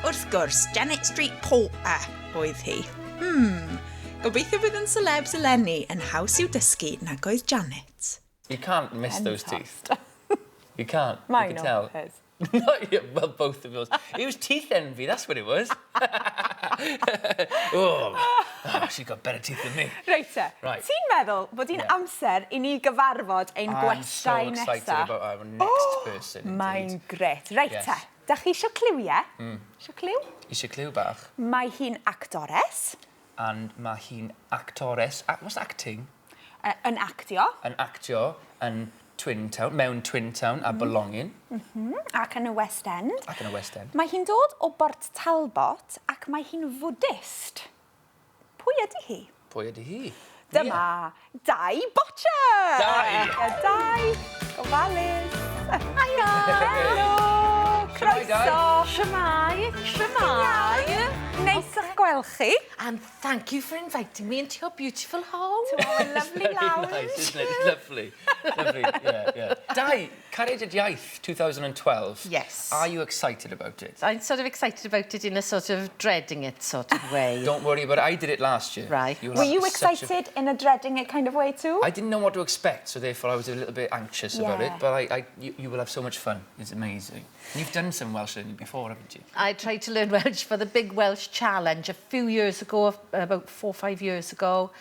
wrth gwrs, Janet Street Porter oedd hi. Gobeithio bydd yn celebs eleni yn haws i'w dysgu nag oedd Janet. You can't miss those teeth. You can't. Mine you can tell. hers. No, yeah, well, both of yours. It was teeth envy, that's what it was. She's got better teeth than me. Reit te, Right. ti'n meddwl bod hi'n amser i ni gyfarfod ein gwestai I'm so nesaf? excited about our next person. Mae'n gret. Reit Yes. te, da chi isio cliwiau? Isio cliw? Eisiau cliw bach. Mae hi'n actores. And mae hi'n actores. What's acting? Yn actio. Yn actio yn Twin Town, mewn Twin Town a Belonging. Ac yn y West End. Ac yn y West End. Mae hi'n dod o Bort Talbot ac mae hi'n fwdist. Pwy ydy hi? Pwy ydy hi? Dyma, Dai Botcher! Dai! Gofalus! Haia! Helo! Croeso! Shemai! Shemai! Neis i'ch gweld chi. And thank you for inviting me into your beautiful home. To our lovely lounge. Nice, isn't it? Lovely. Lovely, yeah. Dai, Cariad iaith 2012. Yes. Are you excited about it? I'm sort of excited about it in a sort of dreading it sort of way. Don't worry about it. I did it last year. Right. Were you excited in a dreading it kind of way too? I didn't know what to expect, so therefore I was a little bit anxious about it. But you will have so much fun. It's amazing. You've done some Welsh learning before, haven't you? I tried to learn Welsh for the Big Welsh Challenge a few years ago, about 4 or 5 years ago.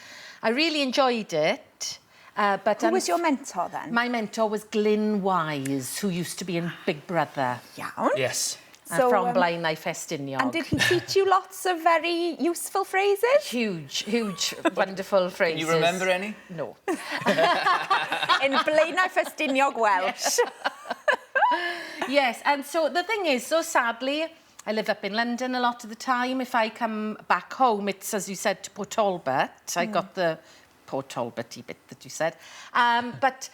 I really enjoyed it. But Who was your mentor then? My mentor was Glyn Wise, who used to be in Big Brother. Iawn. Yes. So, from Blaen Life Estiniog. And did he teach you lots of very useful phrases? Huge, wonderful phrases. Can you remember any? No. In Blaen Estiniog Welsh. Yes, and so the thing is, so sadly, I live up in London a lot of the time. If I come back home, it's, as you said, to Port Talbot. I got the Port Talbot-y bit that you said. But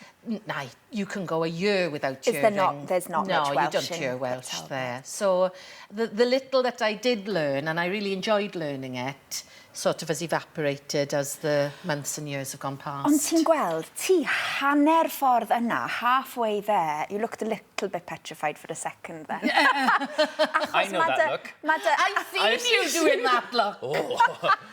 nah, you can go a year without hearing. There's not much Welsh. No, you don't hear Welsh there. So the little that I did learn, and I really enjoyed learning it, sort of has evaporated as the months and years have gone past. Ond ti'n gweld, ti hanner ffordd yna, halfway there, you looked a little bit petrified for a second then. I know that look. I've seen you doing that look. Oh.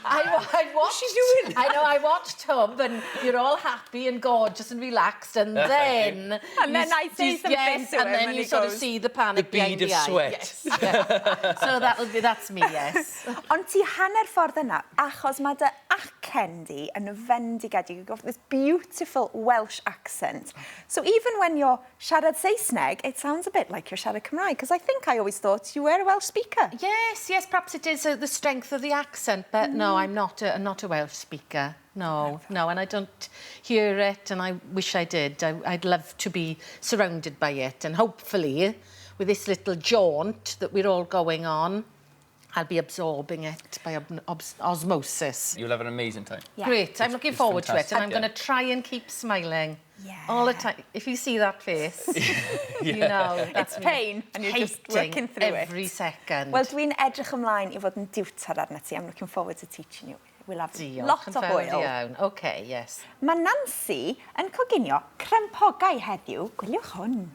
I watched. What's she doing? I know, I watched Hub and you're all happy and gorgeous and relaxed and then... And then I say something yes, to and him then and you he sort goes, of see the panic the bead of sweat. Yes, yeah. So that's me, yes. Ond ti hanner ffordd yna, achos mae dy acen di yn fendigedig. You've got this beautiful Welsh accent. So even when you're siarad Saesneg, it sounds a bit like you're siarad Cymraeg, because I think I always thought you were a Welsh speaker. Yes, perhaps it is the strength of the accent, but no, I'm not a Welsh speaker. No, and I don't hear it, and I wish I did. I'd love to be surrounded by it, and hopefully, with this little jaunt that we're all going on, I'll be absorbing it by osmosis. You'll have an amazing time. Yeah. Great, I'm looking forward to it, and I'm Yeah. going to try and keep smiling. Yeah. All the time. If you see that face, you know that's It's pain, and you're just working through every second. Well, dwi'n edrych ymlaen i fod yn diwtor arna ti. I'm looking forward to teaching you. We'll have Diolch lot yn o fawr hwyl. iawn. OK, yes. Mae Nancy yn coginio crempogau heddiw. Gwyliwch hwn.